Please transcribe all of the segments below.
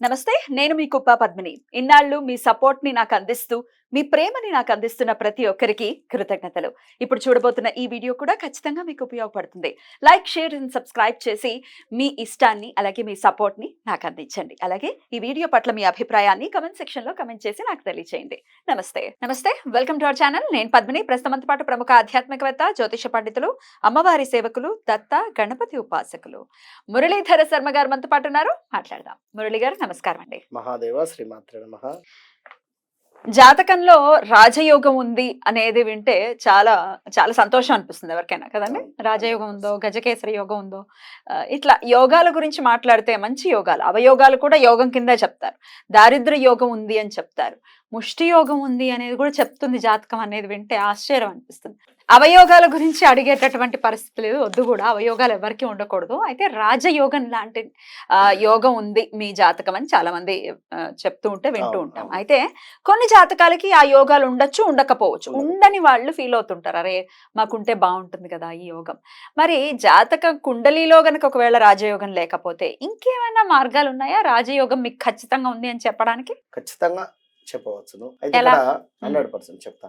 నమస్తే. నేను మీ కుప్ప పద్మిని. ఇన్నాళ్ళు మీ సపోర్ట్‌ని నాకందిస్తూ, మీ ప్రేమని నాకందిస్తున్న ప్రతి ఒక్కరికి కృతజ్ఞతలు. ఇప్పుడు చూడబోతున్న ఈ వీడియో కూడా ఖచ్చితంగా మీకు ఉపయోగపడుతుంది. లైక్, షేర్ అండ్ సబ్స్క్రైబ్ చేసి మీ ఇష్టాన్ని, అలాగే మీ సపోర్ట్‌ని నాకందించండి. అలాగే ఈ వీడియో పట్ల మీ అభిప్రాయాన్ని కామెంట్ సెక్షన్‌లో కామెంట్ చేసి నాకు తెలియజేయండి. నమస్తే. నమస్తే. Welcome to our channel. నేను పద్మిని. ప్రస్తుతంతో పాటు ప్రముఖ ఆధ్యాత్మికవేత్త, జ్యోతిష పండితులు, అమ్మవారి సేవకులు, దత్త, గణపతి ఉపాసకులు మురళీధర శర్మ గారు మనతో పాటు ఉన్నారు. మాట్లాడదాం. మురళి గారు నమస్కారం అండి. మహాదేవ శ్రీమాత్రే నమః. జాతకంలో రాజయోగం ఉంది అనేది వింటే చాలా చాలా సంతోషం అనిపిస్తుంది ఎవరికైనా కదండి. రాజయోగం ఉందో, గజకేసరి యోగం ఉందో, ఇట్లా యోగాల గురించి మాట్లాడితే మంచి యోగాలు, అవయోగాలు కూడా యోగం కిందే చెప్తారు. దారిద్ర్య యోగం ఉంది అని చెప్తారు, ముష్టి యోగం ఉంది అనేది కూడా చెప్తుంది జాతకం అనేది వింటే ఆశ్చర్యం అనిపిస్తుంది. అవయోగాల గురించి అడిగేటటువంటి పరిస్థితులు వద్దు, కూడా అవయోగాలు ఎవరికి ఉండకూడదు. అయితే రాజయోగం లాంటి యోగం ఉంది మీ జాతకం అని చాలా మంది చెప్తూ ఉంటే వింటూ ఉంటాం. అయితే కొన్ని జాతకాలకి ఆ యోగాలు ఉండొచ్చు, ఉండకపోవచ్చు. ఉండని వాళ్ళు ఫీల్ అవుతుంటారు, అరే మాకుంటే బాగుంటుంది కదా ఈ యోగం. మరి జాతక కుండలిలో గనక ఒకవేళ రాజయోగం లేకపోతే ఇంకేమైనా మార్గాలు ఉన్నాయా రాజయోగం మీకు ఖచ్చితంగా ఉంది అని చెప్పడానికి? ఖచ్చితంగా చెప్పవచ్చును. అయితే ఇక్కడ 100% చెప్తా.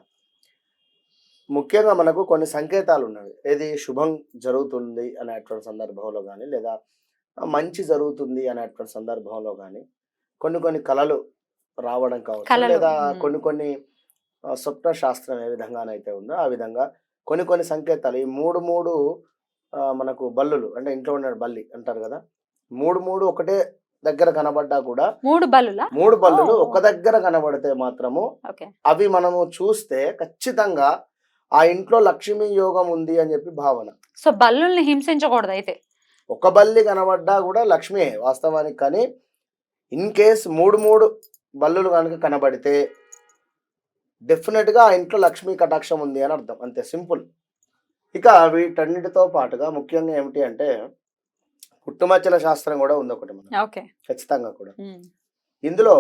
ముఖ్యంగా మనకు కొన్ని సంకేతాలు ఉన్నవి. ఏది శుభం జరుగుతుంది అనేటువంటి సందర్భంలో కానీ, లేదా మంచి జరుగుతుంది అనేటువంటి సందర్భంలో కానీ కొన్ని కళలు రావడం కావచ్చు, లేదా కొన్ని స్వప్న శాస్త్రం ఏ విధంగానైతే ఉందో ఆ విధంగా కొన్ని సంకేతాలు. ఈ మూడు మనకు బల్లులు అంటే ఇంట్లో ఉన్న బల్లి అంటారు కదా, మూడు ఒకటే దగ్గర కనబడ్డా కూడా మూడు బల్లులు ఒక దగ్గర కనబడితే మాత్రము అవి మనము చూస్తే ఖచ్చితంగా ఆ ఇంట్లో లక్ష్మీ యోగం ఉంది అని చెప్పి భావన. సో బల్లుల్ని హింసించకూడదు. అయితే ఒక బల్లి కనబడ్డా కూడా లక్ష్మి వాస్తవానికి, కానీ ఇన్ కేస్ మూడు బల్లులు కనుక కనబడితే డెఫినెట్ గా ఆ ఇంట్లో లక్ష్మీ కటాక్షం ఉంది అని అర్థం. అంతే, సింపుల్. ఇక వీటన్నిటితో పాటుగా ముఖ్యంగా ఏమిటి అంటే పుట్టుమచ్చల శాస్త్రం కూడా ఉంది ఒకటి మనకి ఖచ్చితంగా కూడా. ఇందులో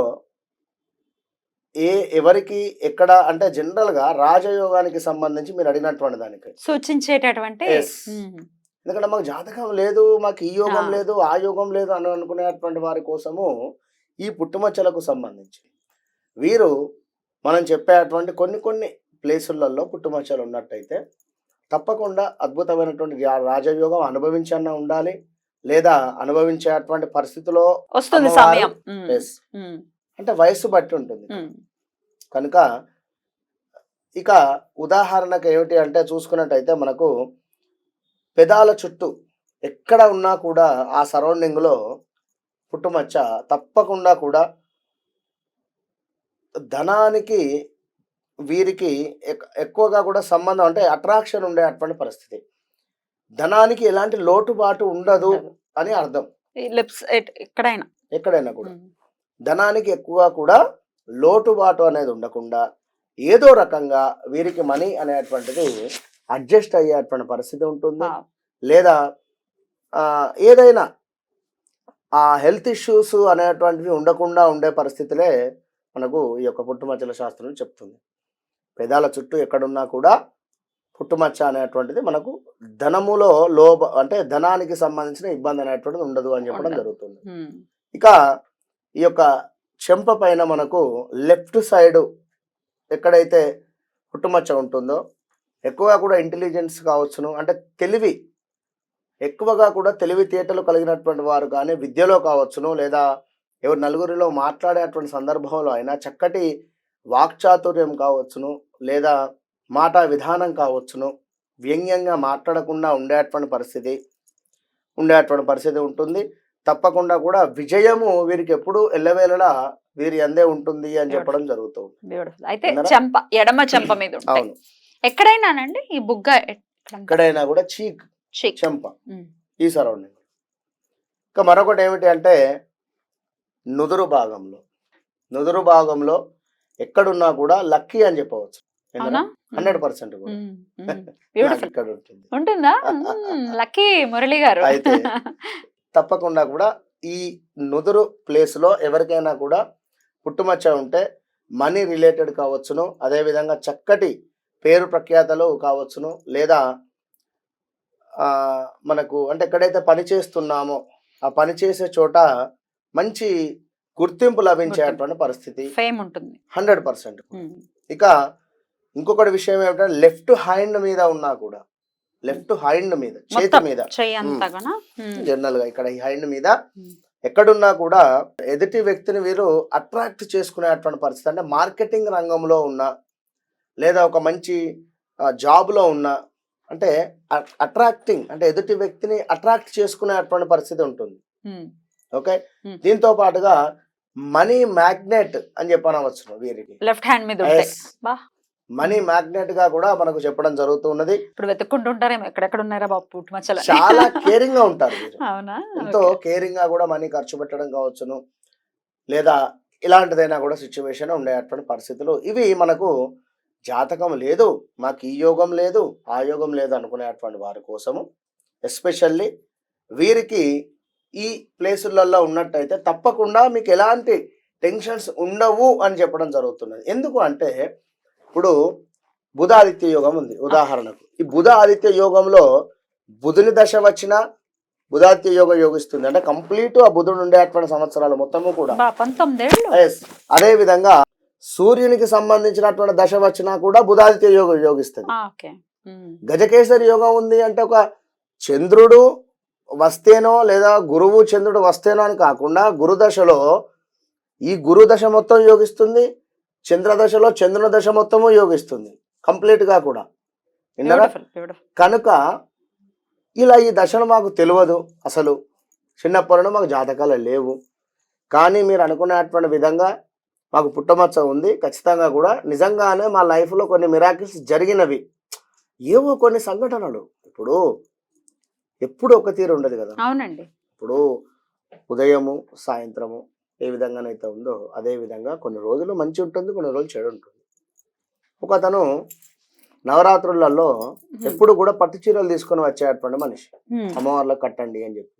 ఎవరికి ఎక్కడ అంటే జనరల్ గా రాజయోగానికి సంబంధించి మీరు అడిగినటువంటి దానికి సూచించేటటువంటి, ఎందుకంటే మాకు జాతకం లేదు, మాకు ఈ యోగం లేదు, ఆ యోగం లేదు అని అనుకునేటువంటి వారి కోసము ఈ పుట్టుమచ్చలకు సంబంధించి వీరు మనం చెప్పేటువంటి కొన్ని ప్లేసులలో పుట్టుమచ్చలు ఉన్నట్టయితే తప్పకుండా అద్భుతమైనటువంటి రాజయోగం అనుభవించన్నా ఉండాలి, లేదా అనుభవించేటువంటి పరిస్థితిలో వస్తుంది సమయం. అంటే వయస్సు బట్టి ఉంటుంది కనుక. ఇక ఉదాహరణకు ఏమిటి అంటే చూసుకున్నట్టయితే మనకు పెదాల చుట్టూ ఎక్కడ ఉన్నా కూడా ఆ సరౌండింగ్ లో పుట్టుమచ్చ తప్పకుండా కూడా ధనానికి వీరికి ఎక్కువగా కూడా సంబంధం, అంటే అట్రాక్షన్ ఉండేటువంటి పరిస్థితి. ధనానికి ఎలాంటి లోటుబాటు ఉండదు అని అర్థం. ఎక్కడైనా కూడా ధనానికి ఎక్కువ కూడా లోటుబాటు అనేది ఉండకుండా ఏదో రకంగా వీరికి మనీ అనేటువంటిది అడ్జస్ట్ అయ్యేటువంటి పరిస్థితి ఉంటుంది. లేదా ఏదైనా ఆ హెల్త్ ఇష్యూస్ అనేటువంటివి ఉండకుండా ఉండే పరిస్థితులే మనకు ఈ యొక్క పుట్టుమచ్చల శాస్త్రం చెప్తుంది. పెదాల చుట్టూ ఎక్కడున్నా కూడా పుట్టుమచ్చ అనేటువంటిది మనకు ధనములో అంటే ధనానికి సంబంధించిన ఇబ్బంది అనేటువంటిది ఉండదు అని చెప్పడం జరుగుతుంది. ఇక ఈ యొక్క చెంప పైన మనకు లెఫ్ట్ సైడ్ ఎక్కడైతే పుట్టుమచ్చ ఉంటుందో ఎక్కువగా కూడా ఇంటెలిజెన్స్ కావచ్చును, అంటే తెలివి ఎక్కువగా కూడా తెలివితేటలు కలిగినటువంటి వారు కానీ విద్యలో కావచ్చును, లేదా ఎవరు నలుగురిలో మాట్లాడేటువంటి సందర్భంలో అయినా చక్కటి వాక్చాతుర్యం కావచ్చును, లేదా మాట విధానం కావచ్చును, వ్యంగ్యంగా మాట్లాడకుండా ఉండేటువంటి పరిస్థితి ఉంటుంది. తప్పకుండా కూడా విజయము వీరికి ఎప్పుడు ఎల్లవేళలా వీరి అందే ఉంటుంది అని చెప్పడం జరుగుతుంది. అయితే చెంప, ఎడమ చెంప మీద అవును, ఎక్కడైనానండి ఈ బుగ్గ ఎక్కడైనా కూడా చెంప ఈ సరౌండింగ్. ఇంకా మరొకటి ఏమిటి అంటే నుదురు భాగంలో ఎక్కడున్నా కూడా లక్కీ అని చెప్పవచ్చు. 100% కూడా ఇక్కడ ఉంటుందా లక్కీ మురళి గారు. అయితే తప్పకుండా కూడా ఈ నుదురు ప్లేస్ లో ఎవరికైనా కూడా పుట్టుమచ్చ ఉంటే మనీ రిలేటెడ్ కావచ్చును, అదేవిధంగా చక్కటి పేరు ప్రఖ్యాతలు కావచ్చును, లేదా మనకు అంటే ఎక్కడైతే పని చేస్తున్నామో ఆ పని చేసే చోట మంచి గుర్తింపు లభించేటువంటి పరిస్థితి ఫేమ్ ఉంటుంది. 100%. ఉమ్. ఇక ఇంకొకటి విషయం ఏమిటంటే లెఫ్ట్ హ్యాండ్ మీద ఉన్నా కూడా, లెఫ్ట్ హ్యాండ్ మీద, చేతి మొత్తం మీద చెయ్యి అంతగానా? జనరల్ గా ఇక్కడ ఈ హ్యాండ్ మీద ఎక్కడున్నా కూడా ఎదుటి వ్యక్తిని వీరు అట్రాక్ట్ చేసుకునేటువంటి పరిస్థితి. అంటే మార్కెటింగ్ రంగంలో ఉన్నా, లేదా ఒక మంచి జాబ్ లో ఉన్నా, అంటే అట్రాక్టింగ్ అంటే ఎదుటి వ్యక్తిని అట్రాక్ట్ చేసుకునేటువంటి పరిస్థితి ఉంటుంది. ఓకే, దీంతో పాటుగా మనీ మ్యాగ్నెట్ అని చెప్పనవచ్చు వీరికి. లెఫ్ట్ హ్యాండ్ మీద ఉంటే. బా. మనీ మ్యాగ్నెట్ గా కూడా మనకు చెప్పడం జరుగుతూ ఉన్నది. ఇప్పుడు వెతుక్కుంటుంటారేమో ఎక్కడెక్కడ ఉన్నారా బాబు పుట్టుమచ్చలు. చాలా కేరింగ్ గా ఉంటారు వీరు. అవునా? ఎంతో కేరింగ్ గా కూడా మనీ ఖర్చు పెట్టడం కావచ్చును, లేదా ఇలాంటిదైనా కూడా సిచ్యువేషన్ ఉండేటువంటి పరిస్థితులు. ఇవి మనకు జాతకం లేదు, మాకు ఈ యోగం లేదు, ఆ యోగం లేదు అనుకునేటువంటి వారి కోసము ఎస్పెషల్లీ వీరికి ఈ ప్లేసులలో ఉన్నట్టయితే తప్పకుండా మీకు ఎలాంటి టెన్షన్స్ ఉండవు అని చెప్పడం జరుగుతున్నది. ఎందుకు అంటే ఇప్పుడు బుధ ఆదిత్య యోగం ఉంది ఉదాహరణకు. ఈ బుధ ఆదిత్య యోగంలో బుధుని దశ వచ్చినా బుధాదిత్య యోగం యోగిస్తుంది. అంటే కంప్లీట్ ఆ బుధుడు ఉండేటువంటి సంవత్సరాలు మొత్తము కూడా 19 ఏళ్ళు. అదే విధంగా సూర్యునికి సంబంధించినటువంటి దశ వచ్చినా కూడా బుధాదిత్య యోగం యోగిస్తుంది. గజకేసరి యోగం ఉంది అంటే ఒక చంద్రుడు వస్తేనో లేదా గురువు చంద్రుడు వస్తేనో అని కాకుండా గురుదశలో ఈ గురుదశ మొత్తం యోగిస్తుంది, చంద్రదశలో చంద్రుని దశ మొత్తము యోగిస్తుంది కంప్లీట్ గా కూడా. కనుక ఇలా ఈ దశలు మాకు తెలియదు, అసలు చిన్నప్పటి మాకు జాతకాలు లేవు, కానీ మీరు అనుకునేటువంటి విధంగా మాకు పుట్టమచ్చ ఉంది, ఖచ్చితంగా కూడా నిజంగానే మా లైఫ్లో కొన్ని మిరాకిల్స్ జరిగినవి, ఏవో కొన్ని సంఘటనలు. ఇప్పుడు ఎప్పుడు ఒక తీరు ఉండదు కదా. అవునండి. ఇప్పుడు ఉదయము సాయంత్రము ఏ విధంగానైతే ఉందో అదే విధంగా కొన్ని రోజులు మంచి ఉంటుంది, కొన్ని రోజులు చెడు ఉంటుంది. ఒక అతను నవరాత్రులలో ఎప్పుడు కూడా పట్టు చీరలు తీసుకొని వచ్చేటువంటి మనిషి, అమ్మవార్లకు కట్టండి అని చెప్పి.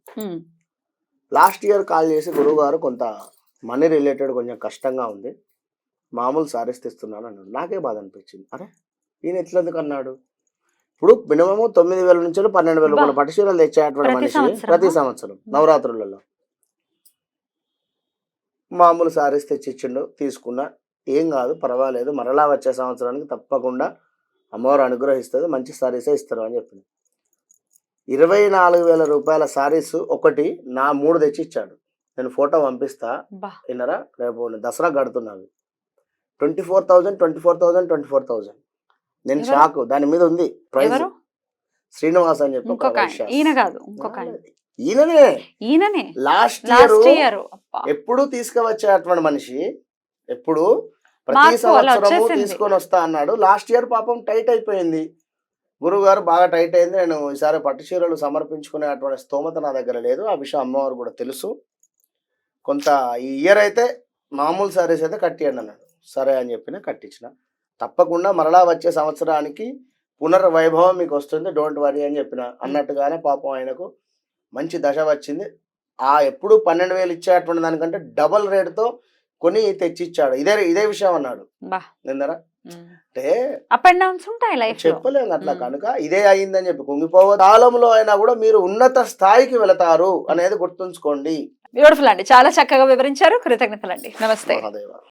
లాస్ట్ ఇయర్ కాల్ చేసి గురువు గారు కొంత మనీ రిలేటెడ్ కొంచెం కష్టంగా ఉంది, మామూలు సారీస్ తెస్తున్నాను అన్నాడు. నాకే బాధ అనిపించింది, అరే ఈయన ఎట్లెందుకు అన్నాడు. ఇప్పుడు మినిమం 9,000 నుంచి 12,000 రూపాయల పట్టు చీరలు తెచ్చేటువంటి మనిషి ప్రతి సంవత్సరం నవరాత్రులలో మామూలు సారీస్ తెచ్చిచ్చిండు, తీసుకున్నా, ఏం కాదు పర్వాలేదు, మరలా వచ్చే సంవత్సరానికి తప్పకుండా అమ్మవారు అనుగ్రహిస్తుంది, మంచి సారీసే ఇస్తారు అని చెప్పింది. 24,000 రూపాయల సారీస్ ఒకటి నా 3 తెచ్చి ఇచ్చాడు. నేను ఫోటో పంపిస్తా విన్నారా, రేపు దసరా కడుతున్నాను. 24,000 నేను షాక్. దాని మీద ఉంది ప్రైజ్, శ్రీనివాస్ అని చెప్పి. ఈయననే లాస్ట్ ఇయర్ ఎప్పుడు తీసుకువచ్చేటువంటి మనిషి, ఎప్పుడు ప్రతి సంవత్సరము తీసుకొని వస్తా అన్నాడు. లాస్ట్ ఇయర్ పాపం టైట్ అయిపోయింది, గురువు గారు బాగా టైట్ అయింది, నేను ఈసారి పట్టు చీరలు సమర్పించుకునేటువంటి స్తోమత నా దగ్గర లేదు, ఆ విషయం అమ్మవారు కూడా తెలుసు, కొంత ఈ ఇయర్ అయితే మామూలు సారీస్ అయితే కట్టియండి అన్నాడు. సరే అని చెప్పిన కట్టించిన, తప్పకుండా మరలా వచ్చే సంవత్సరానికి పునర్వైభవం మీకు వస్తుంది, డోంట్ వరీ అని చెప్పిన. అన్నట్టుగానే పాపం ఆయనకు మంచి దశ వచ్చింది. ఆ ఎప్పుడు 12,000 ఇచ్చేటువంటి దానికంటే డబల్ రేటుతో కొని తెచ్చిచ్చాడు. ఇదే విషయం అన్నాడు. నిందరా అంటే అప్ అండ్ డౌన్స్ ఉంటాయి లైఫ్, చెప్పలేము అట్లా. కనుక ఇదే అయిందని చెప్పి కుంగిపోవ కాలంలో అయినా కూడా మీరు ఉన్నత స్థాయికి వెళతారు అనేది గుర్తుంచుకోండి. బ్యూటిఫుల్ అండి, చాలా చక్కగా వివరించారు, కృతజ్ఞతలండి. నమస్తే.